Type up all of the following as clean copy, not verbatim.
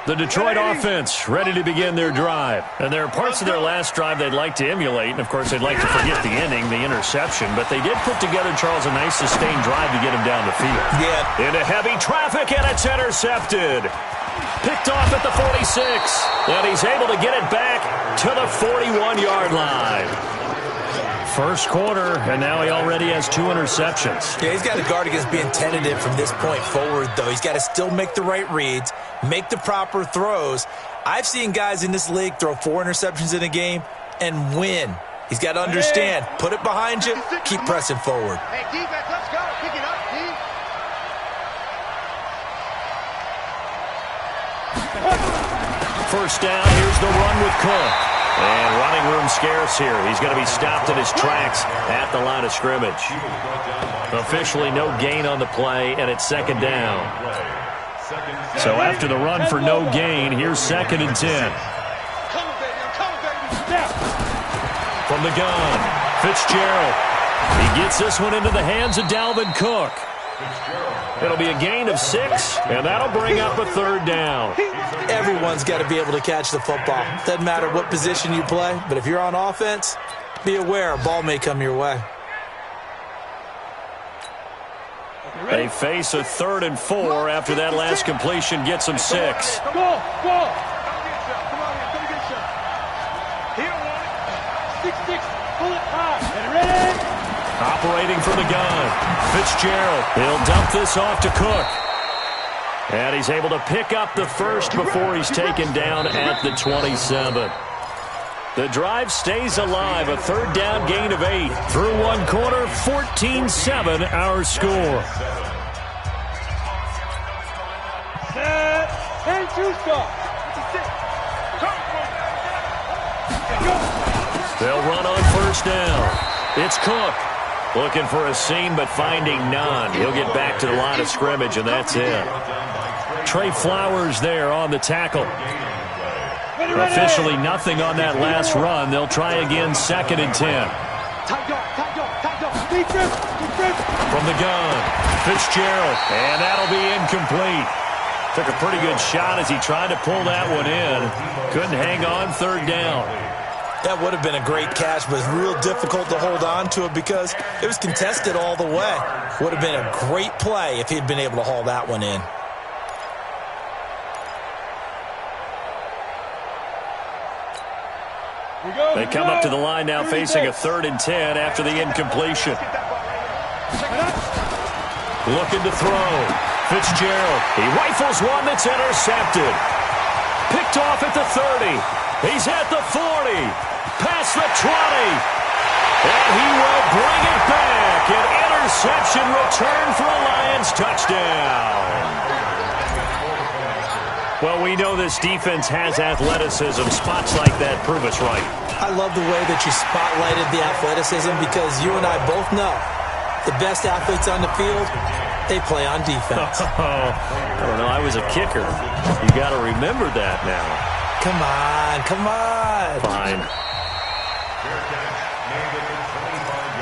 The Detroit offense ready to begin their drive. And there are parts of their last drive they'd like to emulate. And, of course, they'd like to forget the ending, the interception. But they did put together, Charles, a nice sustained drive to get him down the field. Yeah. Into heavy traffic, and it's intercepted. Picked off at the 46. And he's able to get it back to the 41-yard line. First quarter, and now he already has 2 interceptions. Yeah, he's got to guard against being tentative from this point forward, though. He's got to still make the right reads, make the proper throws. I've seen guys in this league throw 4 interceptions in a game and win. He's got to understand, put it behind you, keep pressing forward. Hey, defense, let's go. Pick it up, D. First down, here's the run with Cook. And running room scarce here. He's going to be stopped in his tracks at the line of scrimmage. Officially no gain on the play, and it's second down. So after the run for no gain, here's 2nd and 10. From the gun, Fitzgerald. He gets this one into the hands of Dalvin Cook. It'll be a gain of 6, and that'll bring up a 3rd down. Everyone's got to be able to catch the football. Doesn't matter what position you play, but if you're on offense, be aware a ball may come your way. They face a 3rd and 4 after that last completion gets them 6. Go. Operating from the gun, Fitzgerald. He'll dump this off to Cook. And he's able to pick up the first before he's taken down at the 27. The drive stays alive, a 3rd down gain of 8. Through 1 quarter, 14-7 our score. Set and 2 stop. They'll run on first down. It's Cook. Looking for a seam, but finding none. He'll get back to the line of scrimmage, and that's it. Trey Flowers there on the tackle. Officially nothing on that last run. They'll try again, 2nd and 10. From the gun, Fitzgerald, and that'll be incomplete. Took a pretty good shot as he tried to pull that one in. Couldn't hang on, 3rd down. That would have been a great catch, but it's real difficult to hold on to it because it was contested all the way. Would have been a great play if he'd been able to haul that one in. They come up to the line now facing a 3rd and 10 after the incompletion. Looking to throw. Fitzgerald. He rifles one that's intercepted. Picked off at the 30. He's at the 40. Past the 20. And he will bring it back. An interception return for a Lions touchdown. Well, we know this defense has athleticism. Spots like that prove us right. I love the way that you spotlighted the athleticism because you and I both know the best athletes on the field, they play on defense. I don't know. I was a kicker. You got to remember that now. Come on. Fine.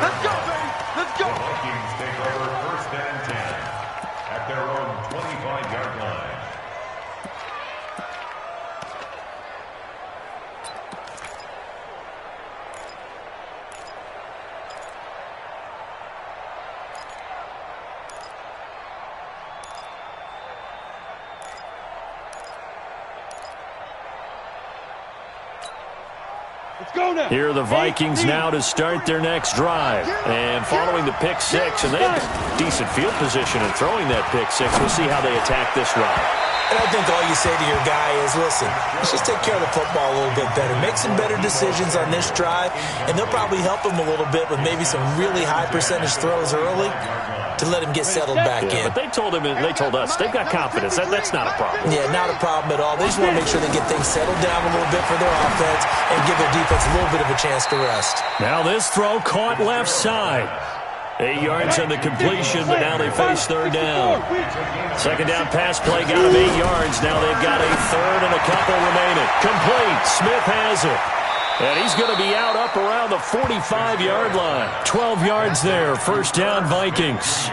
Let's go, baby. Let's go. The Vikings take over 1st and 10 at their own 25-yard line. Here are the Vikings now to start their next drive. And following the pick 6, and they have decent field position in throwing that pick 6. We'll see how they attack this drive. And I think all you say to your guy is, listen, let's just take care of the football a little bit better. Make some better decisions on this drive, and they'll probably help him a little bit with maybe some really high percentage throws early to let him get settled back in. But they told us, they've got confidence. That's not a problem. Yeah, not a problem at all. They just want to make sure they get things settled down a little bit for their offense and give their defense a little bit of a chance to rest. Now this throw caught left side. 8 yards on the completion, but now they face 3rd down. 2nd down pass play got them 8 yards. Now they've got a 3rd and a couple remaining. Complete. Smith has it. And he's going to be out up around the 45-yard line. 12 yards there. 1st down, Vikings.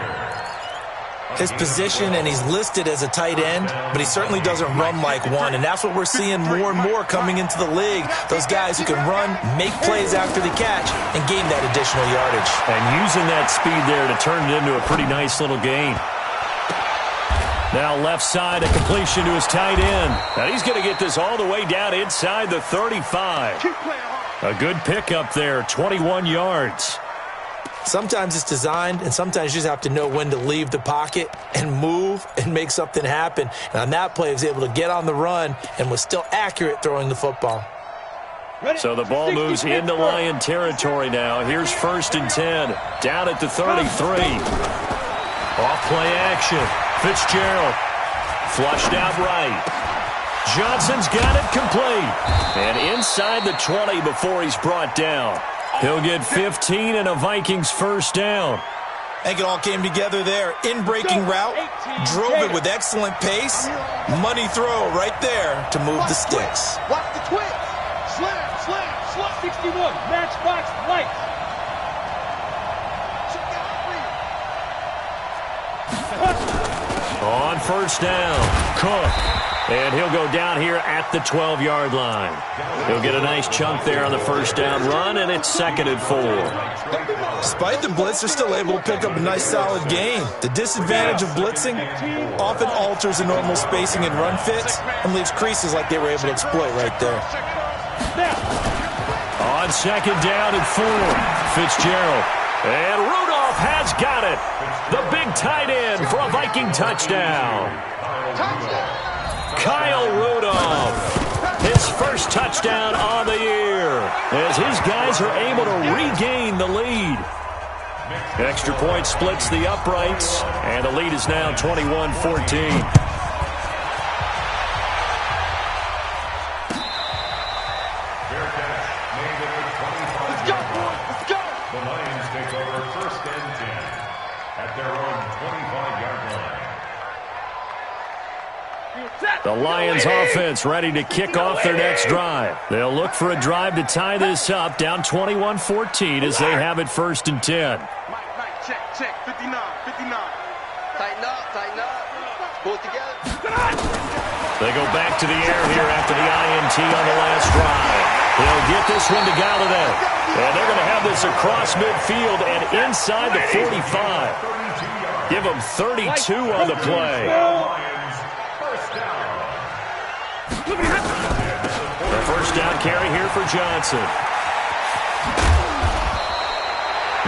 his position, and he's listed as a tight end, but he certainly doesn't run like one, and that's what we're seeing more and more coming into the league. Those guys who can run, make plays after the catch, and gain that additional yardage. And using that speed there to turn it into a pretty nice little gain. Now left side, a completion to his tight end. And he's going to get this all the way down inside the 35. A good pickup there, 21 yards. Sometimes it's designed, and sometimes you just have to know when to leave the pocket and move and make something happen. And on that play, he was able to get on the run and was still accurate throwing the football. So the ball moves into Lion territory now. Here's 1st and 10, down at the 33. Off play action. Fitzgerald flushed out right. Johnson's got it complete. And inside the 20 before he's brought down. He'll get 15 and a Vikings first down. I think it all came together there. In-breaking route, drove it with excellent pace. Money throw right there to move the sticks. Watch the twitch. Slam. 61. Matchbox light. On first down, Cook. And he'll go down here at the 12-yard line. He'll get a nice chunk there on the first down run, and it's 2nd and 4. Despite the blitz, they're still able to pick up a nice solid gain. The disadvantage of blitzing often alters the normal spacing and run fits and leaves creases like they were able to exploit right there. On 2nd down and 4, Fitzgerald. And Rudolph has got it. The big tight end for a Viking touchdown. Kyle Rudolph, his first touchdown on the year, as his guys are able to regain the lead. Extra point splits the uprights, and the lead is now 21-14. The Lions offense ready to kick off their next drive. They'll look for a drive to tie this up, down 21-14 as they have it 1st and 10. Check. 59. Tighten up. Pull it together. They go back to the air here after the INT on the last drive. They'll get this one to Galladay. And they're going to have this across midfield and inside the 45. Give them 32 on the play. The first down carry here for Johnson.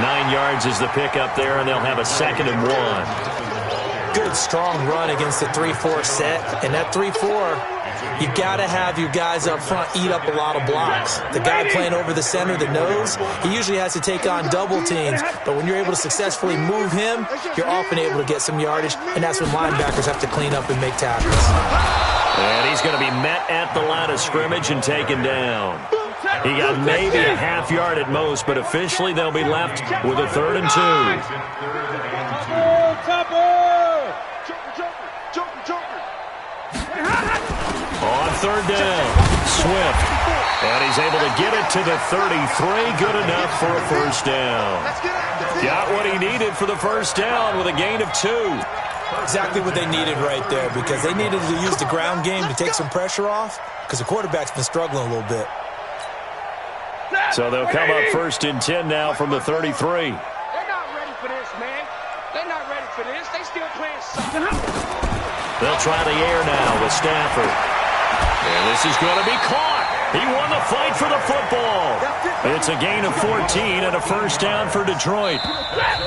9 yards is the pickup there, and they'll have a 2nd and 1. Good, strong run against the 3-4 set. And that 3-4, you got to have your guys up front eat up a lot of blocks. The guy playing over the center, the nose, he usually has to take on double teams. But when you're able to successfully move him, you're often able to get some yardage, and that's when linebackers have to clean up and make tackles. And he's going to be met at the line of scrimmage and taken down. He got maybe a half yard at most, but officially they'll be left with a 3rd and 2. On 3rd down, Swift. And he's able to get it to the 33. Good enough for a first down. Got what he needed for the first down with a gain of 2. Exactly what they needed right there, because they needed to use the ground game to take some pressure off, because the quarterback's been struggling a little bit. So they'll come up 1st and 10 now from the 33. They're not ready for this, man. They're not ready for this. They still playing soccer. They'll try the air now with Stafford. And this is going to be caught. He won the fight for the football. It's a gain of 14 and a first down for Detroit.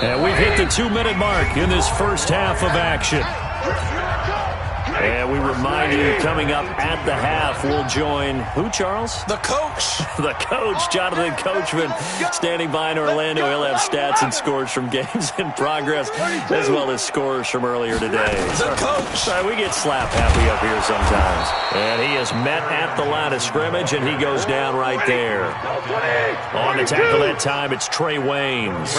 And we've hit the 2-minute mark in this first half of action. And we remind you, coming up at the half, we'll join who, Charles? The coach. The coach, Jonathan Coachman, standing by in Orlando. He'll have stats and scores from games in progress, as well as scores from earlier today. The coach. Sorry, we get slap happy up here sometimes. And he is met at the line of scrimmage, and he goes down right there. On the tackle that time, it's Trey Waynes.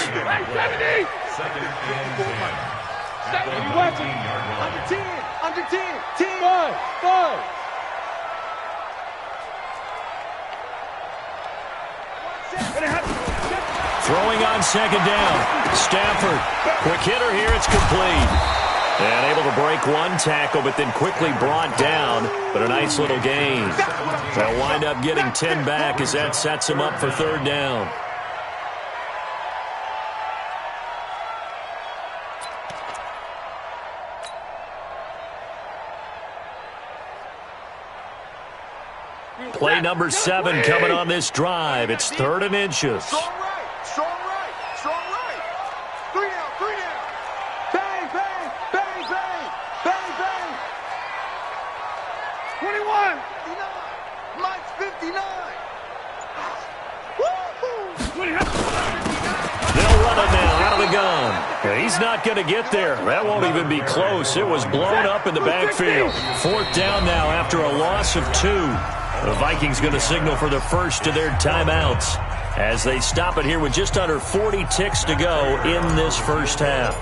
Under 10. 5. Throwing on 2nd down. Stafford. Quick hitter here. It's complete. And able to break one tackle, but then quickly brought down. But a nice little gain. They'll wind up getting 10 back as that sets them up for third down. Play number 7 coming on this drive. It's 3rd and inches. Strong right, strong right, strong right. 3 down, 3 down. Bang, bang, bang, bang, bang, bang. 21. 59. Mike's 59. Woo-hoo. They'll run it now out of the gun. He's not going to get there. That won't even be close. It was blown up in the backfield. 4th down now after a loss of 2. The Vikings going to signal for the first of their timeouts as they stop it here with just under 40 ticks to go in this first half.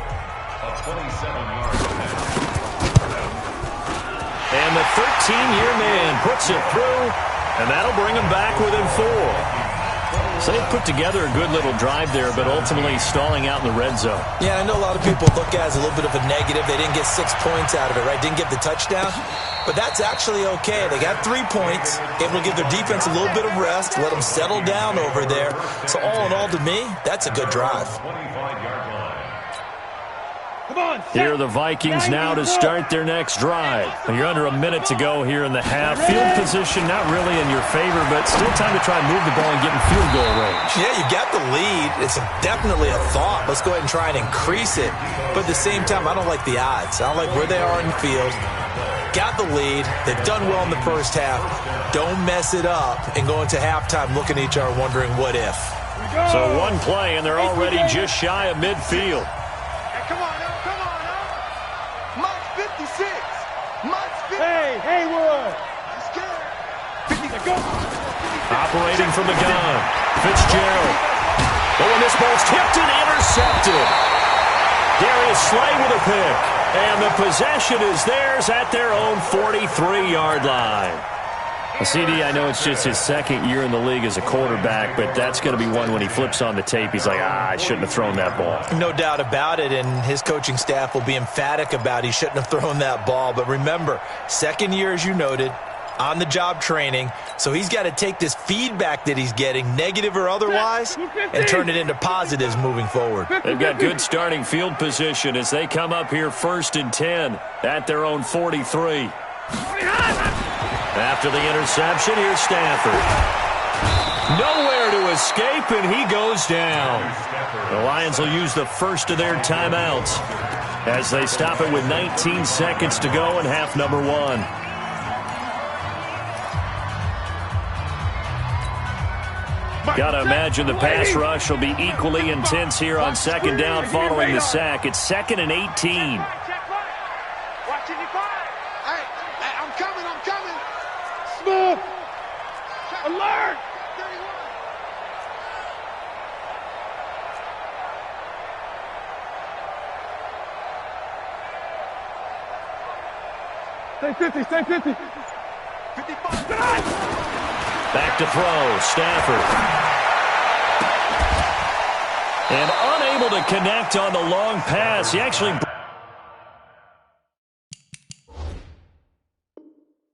And the 13-year man puts it through, and that'll bring them back within 4. So they put together a good little drive there, but ultimately stalling out in the red zone. Yeah, I know a lot of people look at it as a little bit of a negative. They didn't get 6 points out of it, right? Didn't get the touchdown. But that's actually okay. They got 3 points, able to give their defense a little bit of rest, let them settle down over there. So all in all, to me, that's a good drive. Here are the Vikings now to start their next drive. You're under a minute to go here in the half. Field position not really in your favor, but still time to try and move the ball and get in field goal range. Yeah, you got the lead. It's definitely a thought. Let's go ahead and try and increase it. But at the same time, I don't like the odds. I don't like where they are in the field. Got the lead. They've done well in the first half. Don't mess it up and go into halftime looking at each other wondering what if. So one play, and they're already just shy of midfield. Come on now, come on now. Mike's 56. Mike's 50. Hey, Haywood. He's scared. 50 to go. Operating from the gun. Fitzgerald. Oh, and this ball's tipped and intercepted. Darius Slay with a pick. And the possession is theirs at their own 43-yard line. CD, I know it's just his 2nd year in the league as a quarterback, but that's going to be one when he flips on the tape, he's like, I shouldn't have thrown that ball. No doubt about it, and his coaching staff will be emphatic about he shouldn't have thrown that ball. But remember, 2nd year, as you noted, on-the-job training, so he's got to take this feedback that he's getting, negative or otherwise, and turn it into positives moving forward. They've got good starting field position as they come up here 1st and 10 at their own 43. After the interception, here's Stafford. Nowhere to escape, and he goes down. The Lions will use the first of their timeouts as they stop it with 19 seconds to go in half number 1. Got to imagine the pass rush will be equally intense here on 2nd down following the sack. It's 2nd and 18. Watch it, Hey, I'm coming. Smooth. Alert. 31. Stay 50. 55. Back to throw, Stafford. And unable to connect on the long pass. He actually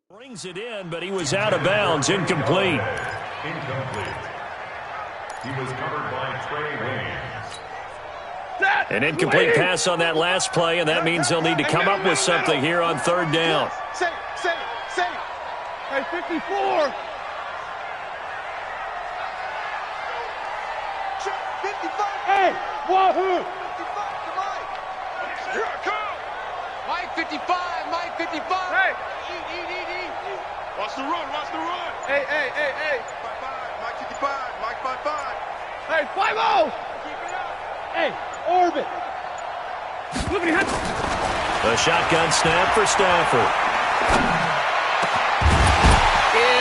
brings it in, but he was out of bounds, incomplete. He was covered by Trey Williams. An incomplete pass on that last play, and that means they'll need to come up with something here on 3rd down. Say. Hey, 54. 55. Hey, wahoo! 55 to Mike. Here I come. Mike 55. Hey. Eat. Watch the run. Hey. 55. Mike 55. Mike 55. Hey, 5-0. Keep it up. Hey, orbit. Look at him. The shotgun snap for Stafford.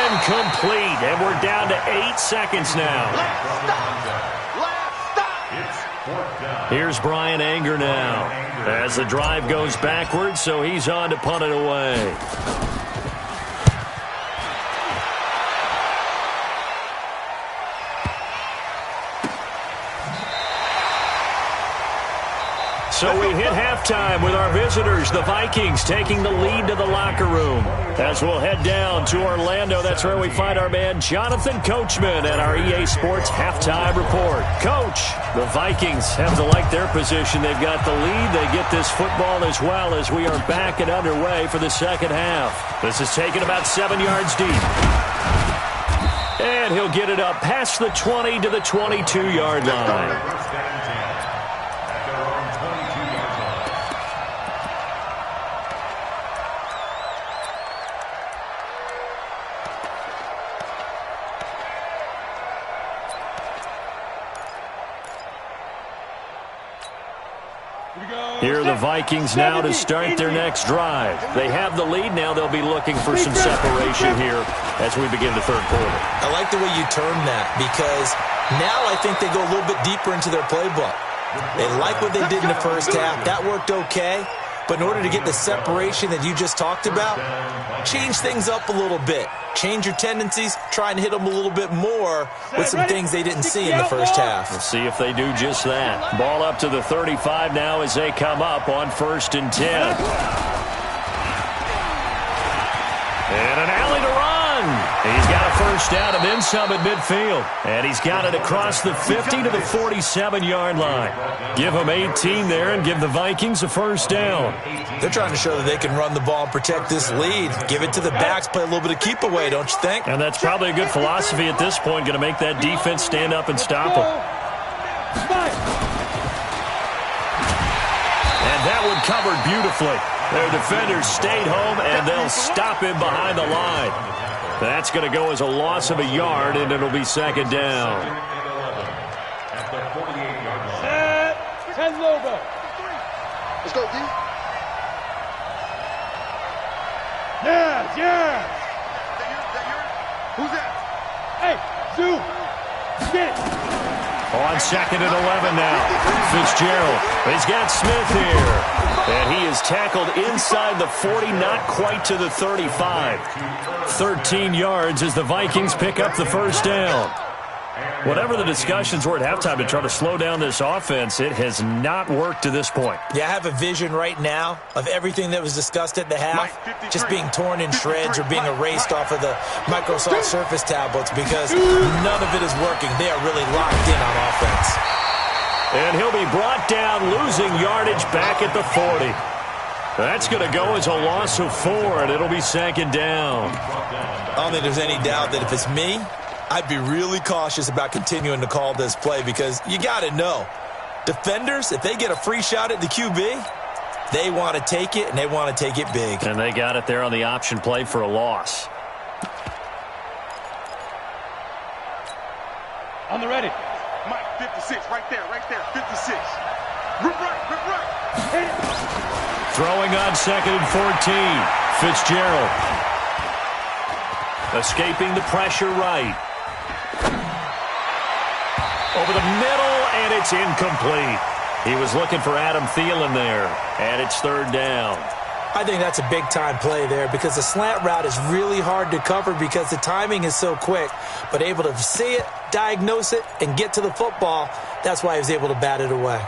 Incomplete, and we're down to 8 seconds now. Here's Brian Anger now as the drive goes backwards, so he's on to punt it away. So we hit halftime with our visitors, the Vikings, taking the lead to the locker room. As we'll head down to Orlando, that's where we find our man Jonathan Coachman at our EA Sports Halftime Report. Coach, the Vikings have to like their position. They've got the lead. They get this football as well as we are back and underway for the second half. This is taken about 7 yards deep. And he'll get it up past the 20 to the 22-yard line. Here are the Vikings now to start their next drive. They have the lead. Now they'll be looking for some separation here as we begin the third quarter. I like the way you term that because now I think they go a little bit deeper into their playbook. They like what they did in the first half. That worked okay. But in order to get the separation that you just talked about, change things up a little bit. Change your tendencies, try and hit them a little bit more with some things they didn't see in the first half. We'll see if they do just that. Ball up to the 35 now as they come up on 1st and 10. And an alley to run. He's got a first down and then some at midfield. And he's got it across the 50 to the 47-yard line. Give them 18 there and give the Vikings a first down. They're trying to show that they can run the ball and protect this lead. Give it to the backs, play a little bit of keep away, don't you think? And that's probably a good philosophy at this point, going to make that defense stand up and stop them. And that one covered beautifully. Their defenders stayed home, and they'll stop him behind the line. That's going to go as a loss of a yard, and it'll be second down. Let's go, D. Yeah. Who's that? Hey, Zoo. Get it. On 2nd and 11 now. Fitzgerald. He's got Smith here. And he is tackled inside the 40, not quite to the 35. 13 yards as the Vikings pick up the first down. Whatever the discussions were at halftime to try to slow down this offense, it has not worked to this point. Yeah, I have a vision right now of everything that was discussed at the half just being torn in shreds or being erased off of the Microsoft Surface tablets because none of it is working. They are really locked in on offense. And he'll be brought down, losing yardage back at the 40. That's going to go as a loss of 4, and it'll be second down. I don't think there's any doubt that if it's me, I'd be really cautious about continuing to call this play because you got to know, defenders, if they get a free shot at the QB, they want to take it, and they want to take it big. And they got it there on the option play for a loss. On the ready. Mike, 56, right there, 56. Rip right. Hit it. Throwing on 2nd and 14. Fitzgerald. Escaping the pressure right. Over the middle, and it's incomplete. He was looking for Adam Thielen there, and it's third down. I think that's a big-time play there because the slant route is really hard to cover because the timing is so quick. But able to see it, diagnose it, and get to the football, that's why he was able to bat it away.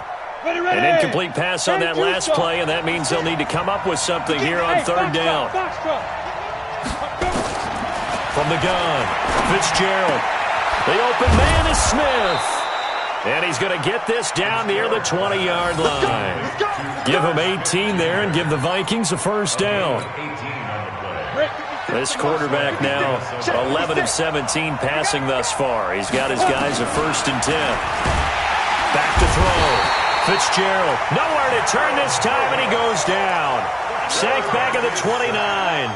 Ready. An incomplete pass on that last play, and that means they'll need to come up with something here on third down. From the gun, Fitzgerald. The open man is Smith. And he's going to get this down near the 20-yard line. Give him 18 there and give the Vikings a first down. This quarterback now 11 of 17 passing thus far. He's got his guys a 1st and 10. Back to throw. Fitzgerald nowhere to turn this time, and he goes down. Sank back at the 29.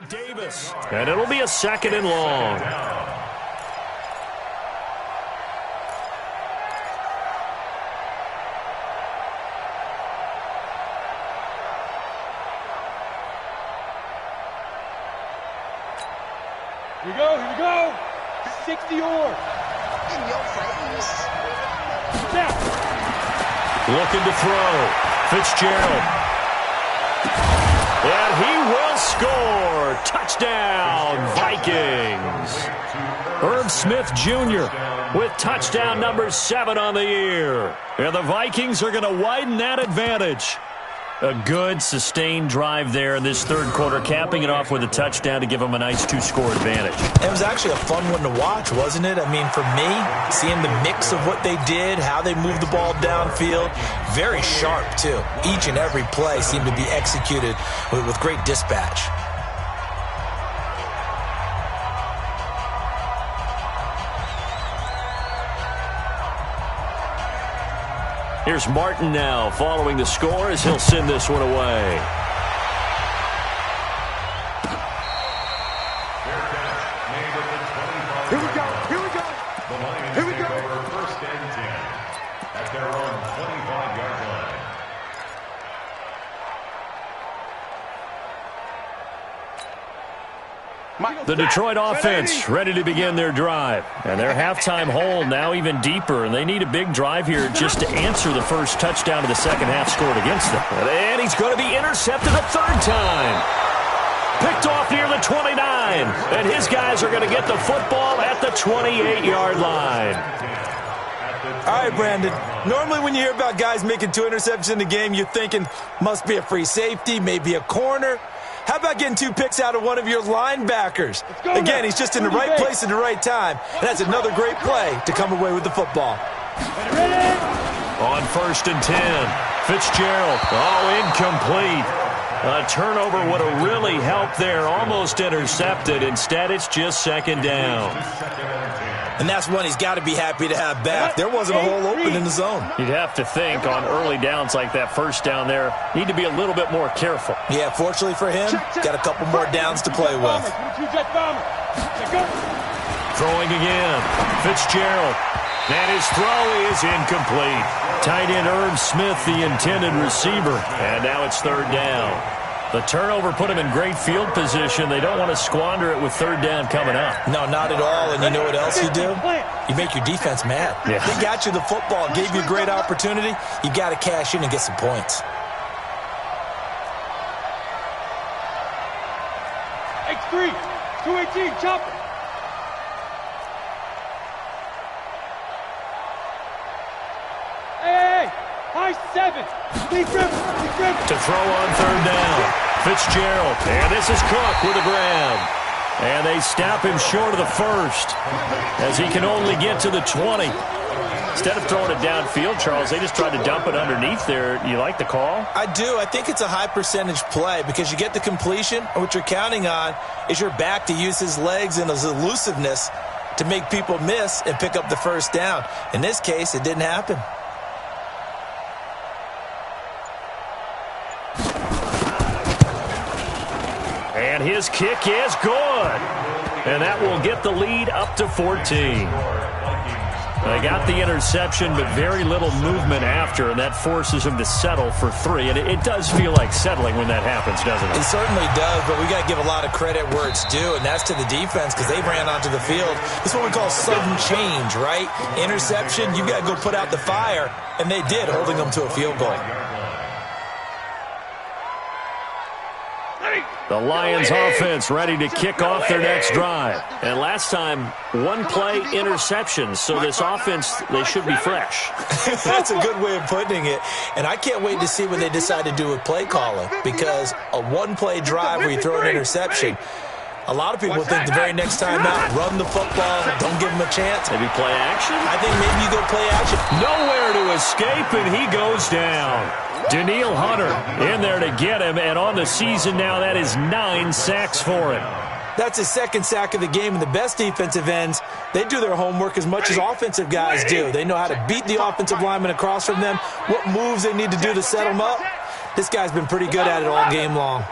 Davis, and it'll be a 2nd and long. Here we go, here we go. 60 or. In your face. Snap. Looking to throw. Fitzgerald. And he will score. Touchdown, Vikings. Herb Smith Jr. with touchdown number 7 on the year. And the Vikings are going to widen that advantage. A good, sustained drive there in this third quarter, capping it off with a touchdown to give them a nice 2-score advantage. It was actually a fun one to watch, wasn't it? I mean, for me, seeing the mix of what they did, how they moved the ball downfield, very sharp, too. Each and every play seemed to be executed with great dispatch. Here's Martin now following the score as he'll send this one away. Here we go, here we go. The Lions Here we take go. over 1st and 10 at their own 25-yard line. The Detroit offense ready to begin their drive. And their halftime hole now even deeper. And they need a big drive here just to answer the first touchdown of the second half scored against them. And he's going to be intercepted a 3rd time. Picked off near the 29. And his guys are going to get the football at the 28-yard line. All right, Brandon. Normally when you hear about guys making 2 interceptions in the game, you're thinking must be a free safety, maybe a corner. How about getting 2 picks out of one of your linebackers? Again, he's just in the right place at the right time. And that's another great play to come away with the football. On 1st and 10, Fitzgerald. Oh, incomplete. A turnover would have really helped there. Almost intercepted. Instead, it's just 2nd down. And that's one he's got to be happy to have back. There wasn't a hole open in the zone. You'd have to think on early downs like that, 1st down there, need to be a little bit more careful. Yeah, fortunately for him, got a couple more downs to play with. Throwing again. Fitzgerald. And his throw is incomplete. Tight end Herb Smith, the intended receiver. And now it's 3rd down. The turnover put him in great field position. They don't want to squander it with 3rd down coming up. No, not at all. And you know what else you do? You make your defense mad. Yeah. They got you the football, gave you a great opportunity. You got to cash in and get some points. X3, 218, chop it. Hey, high 7. Deep grip. To throw on 3rd down. Fitzgerald. And this is Cook with a grab. And they stop him short of the 1st as he can only get to the 20. Instead of throwing it downfield, Charles, they just tried to dump it underneath there. You like the call? I do. I think it's a high percentage play because you get the completion, and what you're counting on is your back to use his legs and his elusiveness to make people miss and pick up the 1st down. In this case, it didn't happen. And his kick is good. And that will get the lead up to 14. They got the interception, but very little movement after, and that forces him to settle for 3. And it does feel like settling when that happens, doesn't it? It certainly does, but we got to give a lot of credit where it's due, and that's to the defense because they ran onto the field. This is what we call sudden change, right? Interception, you got to go put out the fire, and they did, holding them to a field goal. The Lions offense ready to kick off their next drive. And last time, 1-play interception. So this offense, they should be fresh. That's a good way of putting it. And I can't wait to see what they decide to do with play calling. Because a 1-play drive where you throw an interception, a lot of people think the very next time out, run the football, don't give them a chance. Maybe play action? I think maybe you go play action. Nowhere to escape, and he goes down. Daniil Hunter in there to get him, and on the season now, that is 9 sacks for him. That's his 2nd sack of the game, and the best defensive ends, they do their homework as much as offensive guys do. They know how to beat the offensive lineman across from them, what moves they need to do to set them up. This guy's been pretty good at it all game long.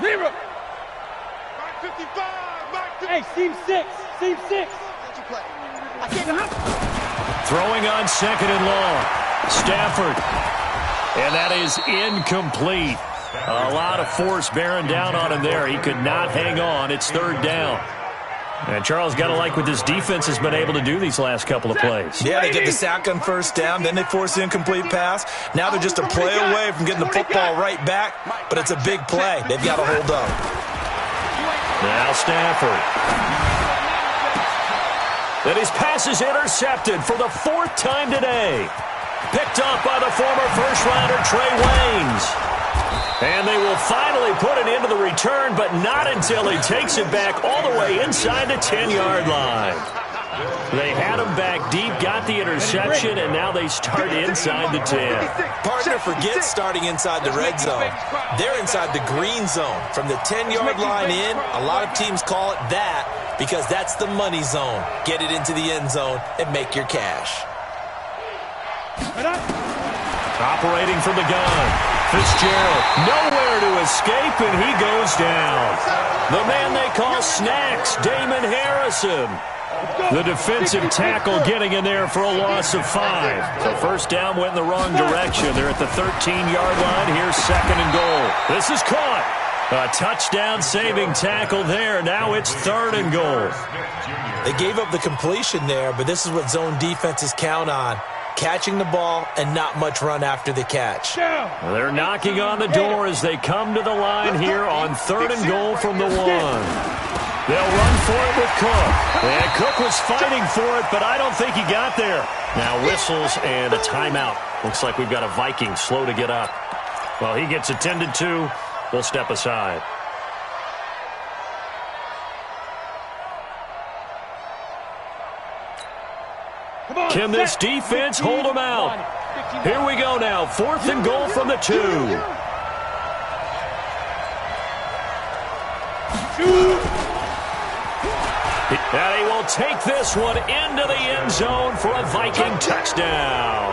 Zero. Mike 55. Mike 55. Hey, seam 6. Seam 6. Throwing on second and long. Stafford. And that is incomplete. A lot of force bearing down on him there. He could not hang on. It's third down. And Charles, got to like what this defense has been able to do these last couple of plays. Yeah, they get the sack on first down, then they force the incomplete pass. Now they're just a play away from getting the football right back, but it's a big play. They've got to hold up. Now Stafford. And his pass is intercepted for the fourth time today. Picked up by the former first-rounder Trey Waynes. And they will finally put it into the return, but not until he takes it back all the way inside the 10-yard line. They had him back deep, got the interception, and now they start inside the 10. Partner forgets starting inside the red zone. They're inside the green zone. From the 10-yard line in, a lot of teams call it that because that's the money zone. Get it into the end zone and make your cash. Operating from the gun. Fitzgerald, nowhere to escape, and he goes down. The man they call Snacks, Damon Harrison. The defensive tackle getting in there for a loss of 5. So first down went in the wrong direction. They're at the 13-yard line. Here's second and goal. This is caught. A touchdown-saving tackle there. Now it's third and goal. They gave up the completion there, but this is what zone defenses count on. Catching the ball and not much run after the catch. Well, they're knocking on the door as they come to the line here on third and goal from the 1. They'll run for it with Cook. And Cook was fighting for it, but I don't think he got there. Now whistles and a timeout. Looks like we've got a Viking slow to get up. Well, he gets attended to. We'll step aside. Can this defense hold them out? Here we go now. Fourth and goal from the 2. And he will take this one into the end zone for a Viking touchdown.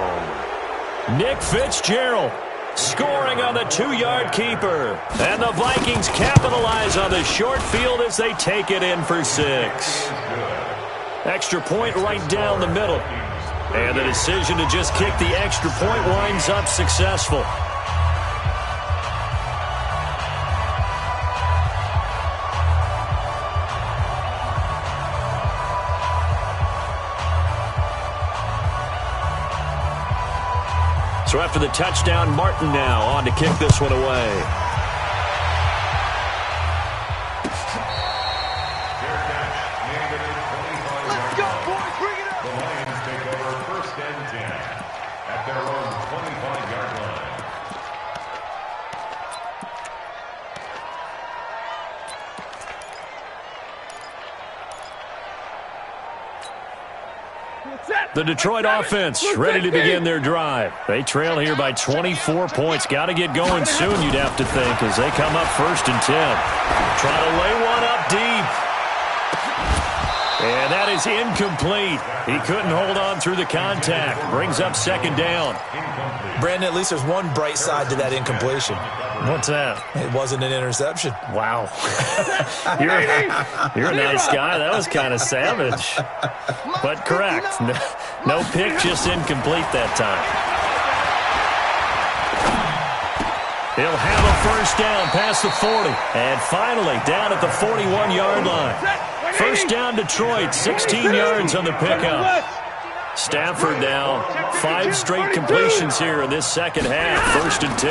Nick Fitzgerald scoring on the 2-yard keeper. And the Vikings capitalize on the short field as they take it in for 6. Extra point right down the middle. And the decision to just kick the extra point winds up successful. So after the touchdown, Martin now on to kick this one away. The Detroit offense ready to begin their drive. They trail here by 24 points. Got to get going soon, you'd have to think, as they come up first and 10. Try to lay one up deep. And that is incomplete. He couldn't hold on through the contact. Brings up second down. Brandon, at least there's one bright side to that incompletion. What's that? It wasn't an interception. Wow. You're a nice guy. That was kind of savage. But correct. No pick, just incomplete that time. He'll have a first down past the 40. And finally down at the 41-yard line. First down Detroit, 16 yards on the pickup. Stafford now, 5 straight completions here in this second half. First and 10.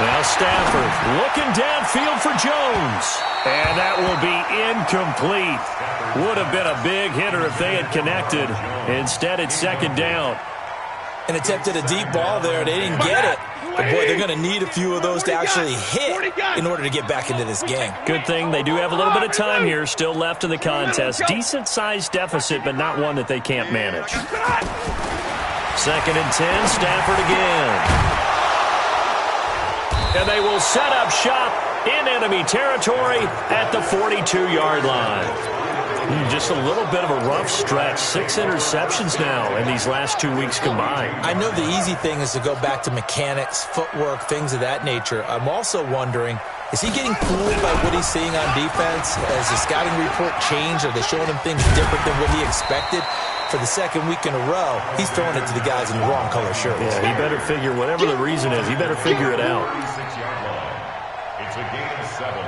Now Stafford looking downfield for Jones. And that will be incomplete. Would have been a big hitter if they had connected. Instead, it's second down. And attempted a deep ball there. They didn't get it. But, boy, they're going to need a few of those to actually hit in order to get back into this game. Good thing they do have a little bit of time here still left in the contest. Decent-sized deficit, but not one that they can't manage. Second and 10, Stafford again. And they will set up shop in enemy territory at the 42-yard line. Just a little bit of a rough stretch. 6 interceptions now in these last 2 weeks combined. I know the easy thing is to go back to mechanics, footwork, things of that nature. I'm also wondering Is he getting fooled by what he's seeing on defense? Has the scouting report changed? Are they showing him things different than what he expected? For the second week in a row, he's throwing it to the guys in the wrong color shirts. Yeah, he better figure, whatever the reason is, he better figure it out. It's a gain of 7.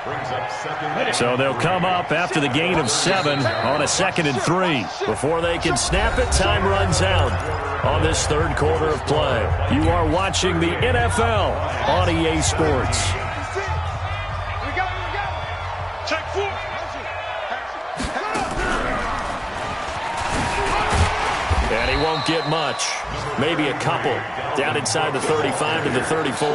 Brings up second. So they'll come up after the gain of 7 on a 2nd and 3. Before they can snap it, time runs out on this third quarter of play. You are watching the NFL on EA Sports. Check 4. And he won't get much. Maybe a couple. Down inside the 35 to the 34.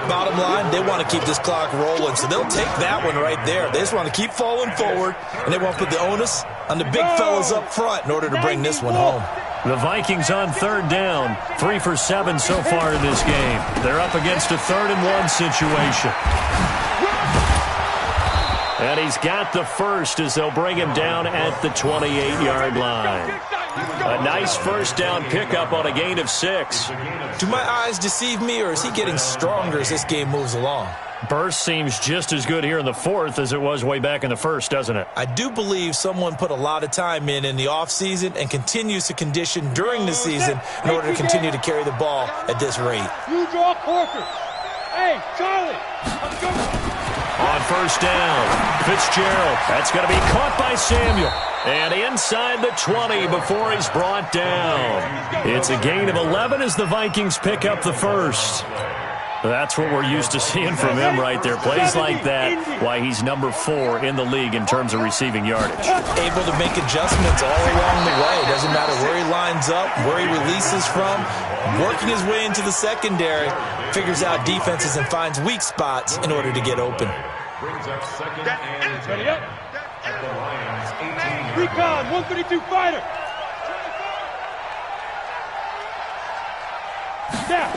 Bottom line, they want to keep this clock rolling, so they'll take that one right there. They just want to keep falling forward, and they want to put the onus on the big fellas up front in order to bring this one home. The Vikings on 3rd down. 3 for 7 so far in this game. They're up against a 3rd and 1 situation. And he's got the first as they'll bring him down at the 28-yard line. A nice first down pickup on a gain of 6. Do my eyes deceive me, or is he getting stronger as this game moves along? Burst seems just as good here in the 4th as it was way back in the 1st, doesn't it? I do believe someone put a lot of time in the offseason and continues to condition during the season in order to continue to carry the ball at this rate. You draw Corker. Hey, Charlie. Let's go. On 1st down, Fitzgerald. That's going to be caught by Samuel. And inside the 20 before he's brought down. It's a gain of 11 as the Vikings pick up the first. That's what we're used to seeing from him right there. Plays like that, why he's number 4 in the league in terms of receiving yardage. Able to make adjustments all along the way. Doesn't matter where he lines up, where he releases from. Working his way into the secondary. Figures out defenses and finds weak spots in order to get open. Brings up 2nd and 10. Ready up. At the Lions, 18. Recon, 132 fighter. Snap.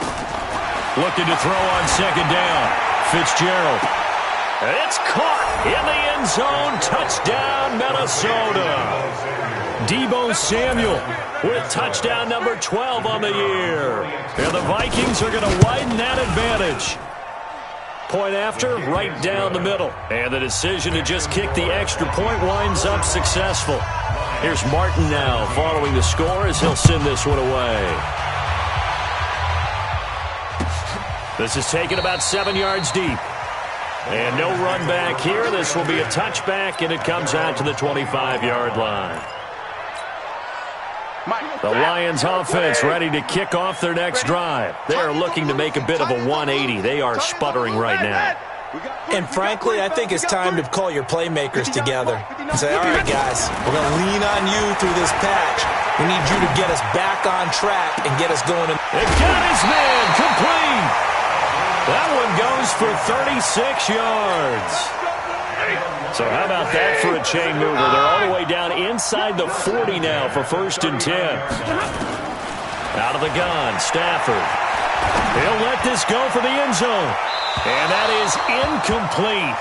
Looking to throw on 2nd down. Fitzgerald. It's caught in the end zone. Touchdown, Minnesota. Deebo Samuel with touchdown number 12 on the year. And the Vikings are going to widen that advantage. Point after, right down the middle. And the decision to just kick the extra point winds up successful. Here's Martin now following the score as he'll send this one away. This is taken about 7 yards deep. And no run back here. This will be a touchback, and it comes out to the 25-yard line. The Lions offense ready to kick off their next drive. They are looking to make a bit of a 180. They are sputtering right now. And frankly, I think it's time to call your playmakers together and say, all right, guys, we're going to lean on you through this patch. We need you to get us back on track and get us going. It got his man complete. That one goes for 36 yards. So how about that for a chain mover? They're all the way down inside the 40 now for 1st and 10. Out of the gun, Stafford. He'll let this go for the end zone. And that is incomplete.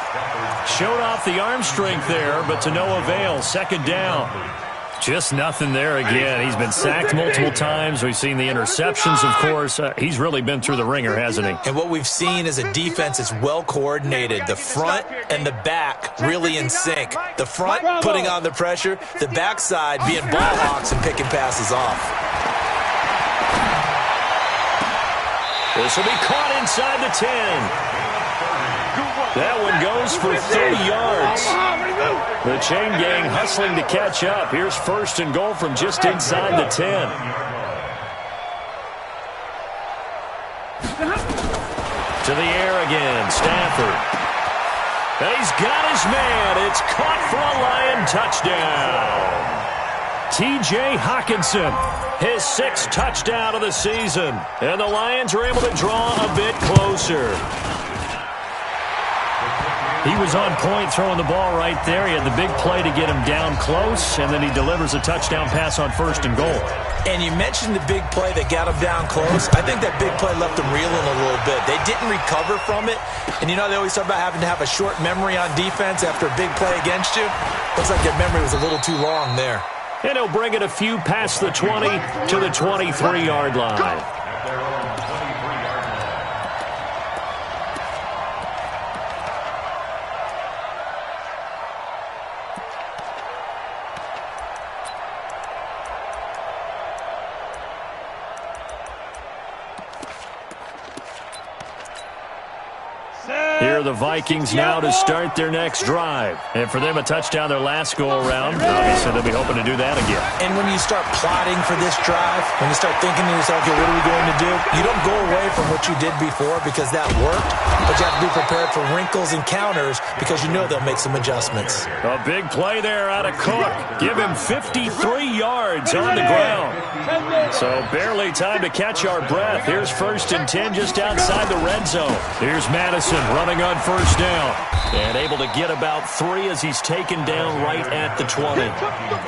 Showed off the arm strength there, but to no avail. 2nd down. Just nothing there again. He's been sacked multiple times. We've seen the interceptions, of course. He's really been through the ringer, hasn't he? And what we've seen is a defense that's well coordinated. The front and the back really in sync. The front putting on the pressure, the backside being ball hawks and picking passes off. This will be caught inside the 10. That one goes for 30 yards. The chain gang hustling to catch up. Here's 1st and goal from just inside the 10. To the air again, Stafford. And he's got his man. It's caught for a Lion touchdown. T.J. Hockenson, his 6th touchdown of the season. And the Lions are able to draw a bit closer. He was on point throwing the ball right there. He had the big play to get him down close, and then he delivers a touchdown pass on 1st and goal. And you mentioned the big play that got him down close. I think that big play left him reeling a little bit. They didn't recover from it. And you know, they always talk about having to have a short memory on defense after a big play against you. Looks like their memory was a little too long there. And he'll bring it a few past the 20 to the 23-yard line. Here are the Vikings now to start their next drive. And for them, a touchdown their last go-around. Obviously, they'll be hoping to do that again. And when you start plotting for this drive, when you start thinking to yourself, okay, what are we going to do? You don't go away from what you did before because that worked, but you have to be prepared for wrinkles and counters because you know they'll make some adjustments. A big play there out of Cook. Give him 53 yards on the ground. So barely time to catch our breath. Here's 1st and 10 just outside the red zone. Here's Madison running on 1st down. And able to get about 3 as he's taken down right at the 20.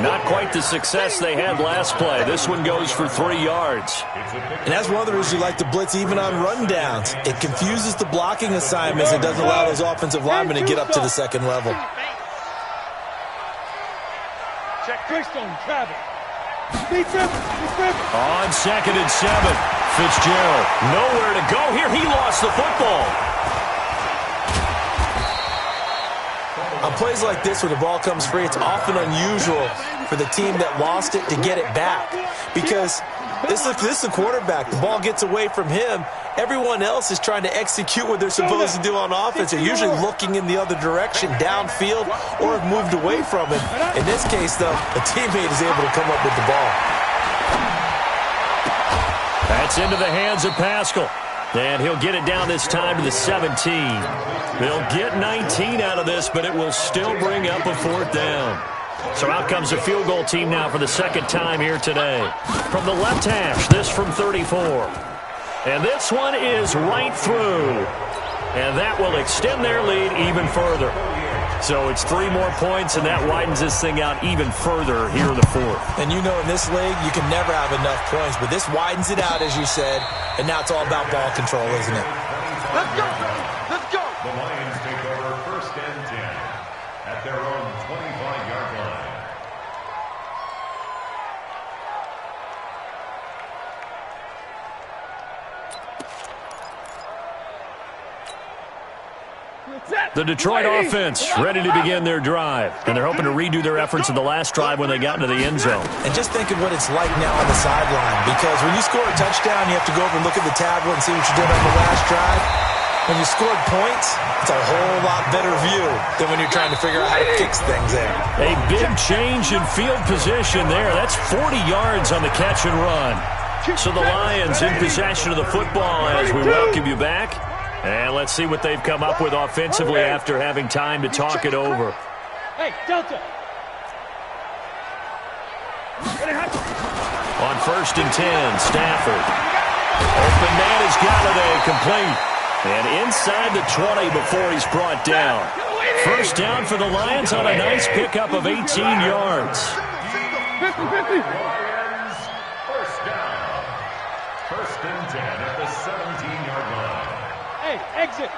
Not quite the success they had last play. This one goes for 3 yards. And that's one of the reasons you like to blitz even on rundowns. It confuses the blocking assignments. It doesn't allow those offensive linemen to get up to the second level. Check first on Travis. Be driven. On 2nd and 7. Fitzgerald nowhere to go here. He lost the football. On plays like this where the ball comes free, it's often unusual for the team that lost it to get it back. Because this is the quarterback. The ball gets away from him. Everyone else is trying to execute what they're supposed to do on offense. They're usually looking in the other direction, downfield, or have moved away from him. In this case, though, a teammate is able to come up with the ball. That's into the hands of Pascal. And he'll get it down this time to the 17. They'll get 19 out of this, but it will still bring up a 4th down. So out comes a field goal team now for the 2nd time here today. From the left hash, this from 34. And this one is right through. And that will extend their lead even further. So it's 3 more points, and that widens this thing out even further here in the 4th. And you know in this league, you can never have enough points, but this widens it out, as you said, and now it's all about ball control, isn't it? Let's go. Let's go. The Lions take over 1st and 10 at their own 25-yard line. The Detroit offense ready to begin their drive. And they're hoping to redo their efforts in the last drive when they got into the end zone. And just think of what it's like now on the sideline, because when you score a touchdown, you have to go over and look at the tablet and see what you did on the last drive. When you scored points, it's a whole lot better view than when you're trying to figure out how to fix things there. A big change in field position there. That's 40 yards on the catch and run. So the Lions in possession of the football as we welcome you back. And let's see what they've come up with offensively after having time to talk it over. Hey, Delta. On 1st and 10, Stafford. Open man has got it, complete. And inside the 20 before he's brought down. 1st down for the Lions on a nice pickup of 18 yards. 50-50. Lions, 1st down. 1st and 10 at the 17-yard line. Hey, exit.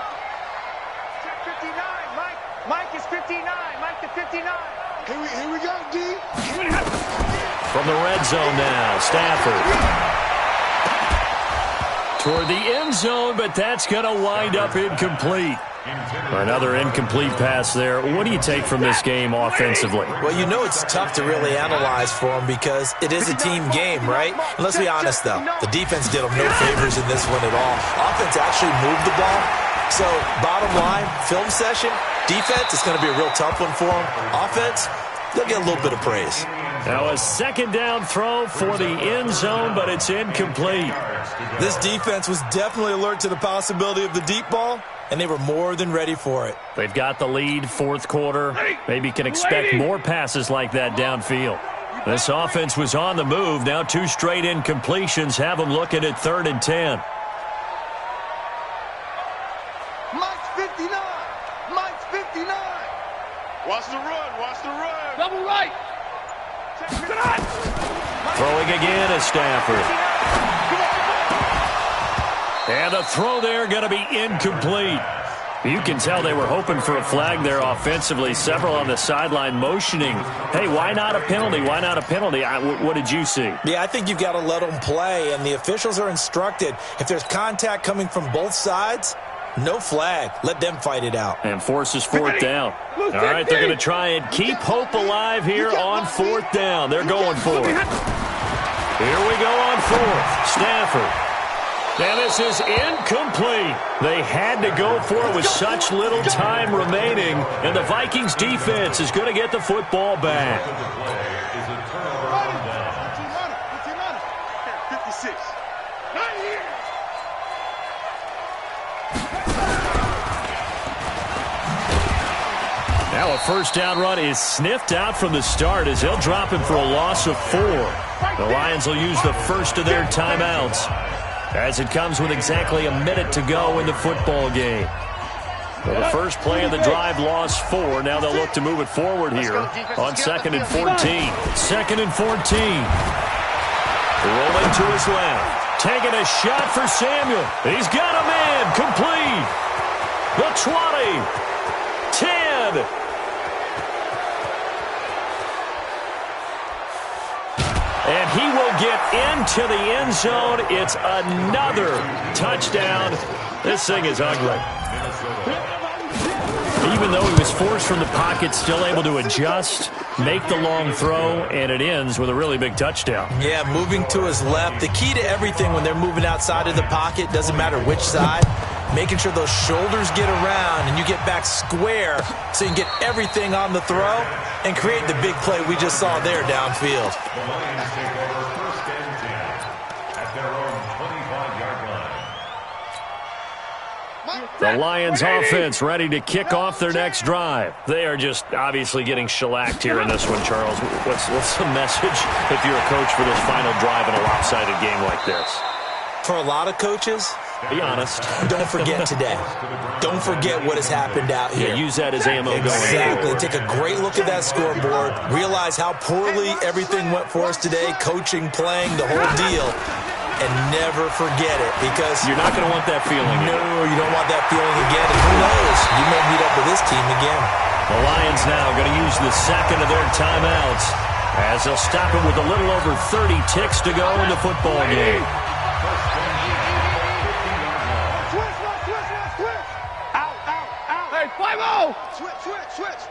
Check 59. Mike is 59. Mike to 59. Here we go, D. From the red zone now, Stafford. Toward the end zone, but that's going to wind up incomplete. Another incomplete pass there. What do you take from this game offensively? Well, you know it's tough to really analyze for them because it is a team game, right? And let's be honest, though. The defense did them no favors in this one at all. Offense actually moved the ball. So, bottom line, film session, defense, it's going to be a real tough one for them. Offense, they'll get a little bit of praise. Now a 2nd down throw for the end zone, but it's incomplete. This defense was definitely alert to the possibility of the deep ball, and they were more than ready for it. They've got the lead, 4th quarter. Maybe can expect more passes like that downfield. This offense was on the move. Now 2 straight incompletions have them looking at 3rd and 10. Mike's 59. Mike's 59. Watch the run. Watch the run. Double right. Throwing again is Stafford. And the throw there going to be incomplete. You can tell they were hoping for a flag there offensively. Several on the sideline motioning, hey, why not a penalty? Why not a penalty? What did you see? Yeah, I think you've got to let them play, and the officials are instructed. If there's contact coming from both sides, no flag. Let them fight it out. And forces 4th down. All right, they're going to try and keep hope alive here on 4th down. They're going for it. Here we go on 4th. Stafford And this is incomplete. They had to go for it with such little time remaining, and the Vikings defense is going to get the football back. 56. Now a first down run is sniffed out from the start as they'll drop him for a loss of 4. The Lions will use the first of their timeouts as it comes with exactly a minute to go in the football game. So the first play of the drive lost 4. Now they'll look to move it forward here on 2nd and 14. 2nd and 14. Rolling to his left. Taking a shot for Samuel. He's got a man. Complete. The 20. 10. And he will get into the end zone. It's another touchdown. This thing is ugly. Even though he was forced from the pocket, still able to adjust, make the long throw, and it ends with a really big touchdown. Yeah, moving to his left. The key to everything when they're moving outside of the pocket, doesn't matter which side, making sure those shoulders get around and you get back square so you can get everything on the throw and create the big play we just saw there downfield. The Lions take over 1st and 10 at their own 25-yard line. The Lions offense ready to kick off their next drive. They are just obviously getting shellacked here in this one, Charles. What's the message if you're a coach for this final drive in a lopsided game like this? For a lot of coaches, be honest. Don't forget today. Don't forget what has happened out here. Yeah, use that as ammo going. Exactly. Take a great look at that scoreboard. Realize how poorly everything went for us today, coaching, playing, the whole deal. And never forget it, because you're not going to want that feeling. No, you don't want that feeling again. And who knows? You may meet up with this team again. The Lions now going to use the second of their timeouts as they'll stop it with a little over 30 ticks to go in the football game. Switch.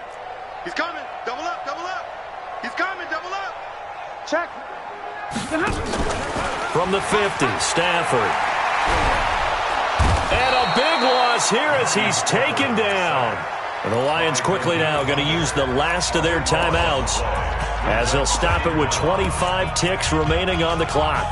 He's coming. Double up. He's coming. Double up. Check. From the 50, Stafford. And a big loss here as he's taken down. And the Lions quickly now going to use the last of their timeouts as they'll stop it with 25 ticks remaining on the clock.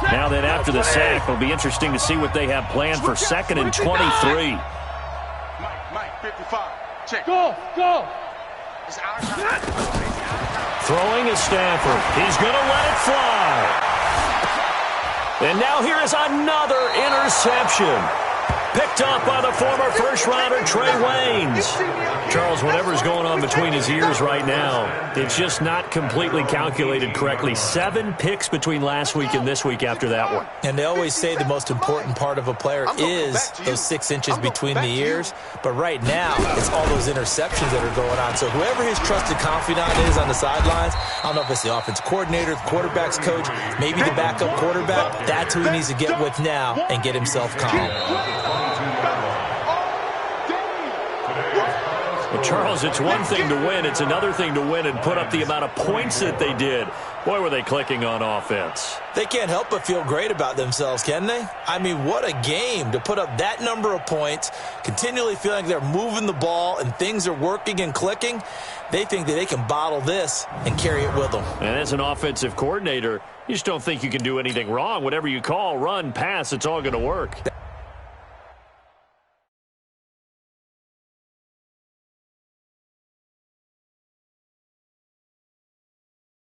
Now then, after the sack, it'll be interesting to see what they have planned for 2nd and 23. Mike, 55. Check. Go. It's our time. Throwing is Stafford. He's going to let it fly. And now here is another interception. Picked up by the former first-rounder Trey Waynes. Charles, whatever's going on between his ears right now, it's just not completely calculated correctly. 7 picks between last week and this week after that one. And they always say the most important part of a player is those 6 inches between the ears. But right now, it's all those interceptions that are going on. So whoever his trusted confidant is on the sidelines, I don't know if it's the offensive coordinator, the quarterback's coach, maybe the backup quarterback, that's who he needs to get with now and get himself calm. Well, Charles, it's one thing to win. It's another thing to win and put up the amount of points that they did. Boy, were they clicking on offense. They can't help but feel great about themselves, can they? I mean, what a game to put up that number of points, continually feeling like they're moving the ball and things are working and clicking. They think that they can bottle this and carry it with them. And as an offensive coordinator, you just don't think you can do anything wrong. Whatever you call, run, pass, it's all going to work.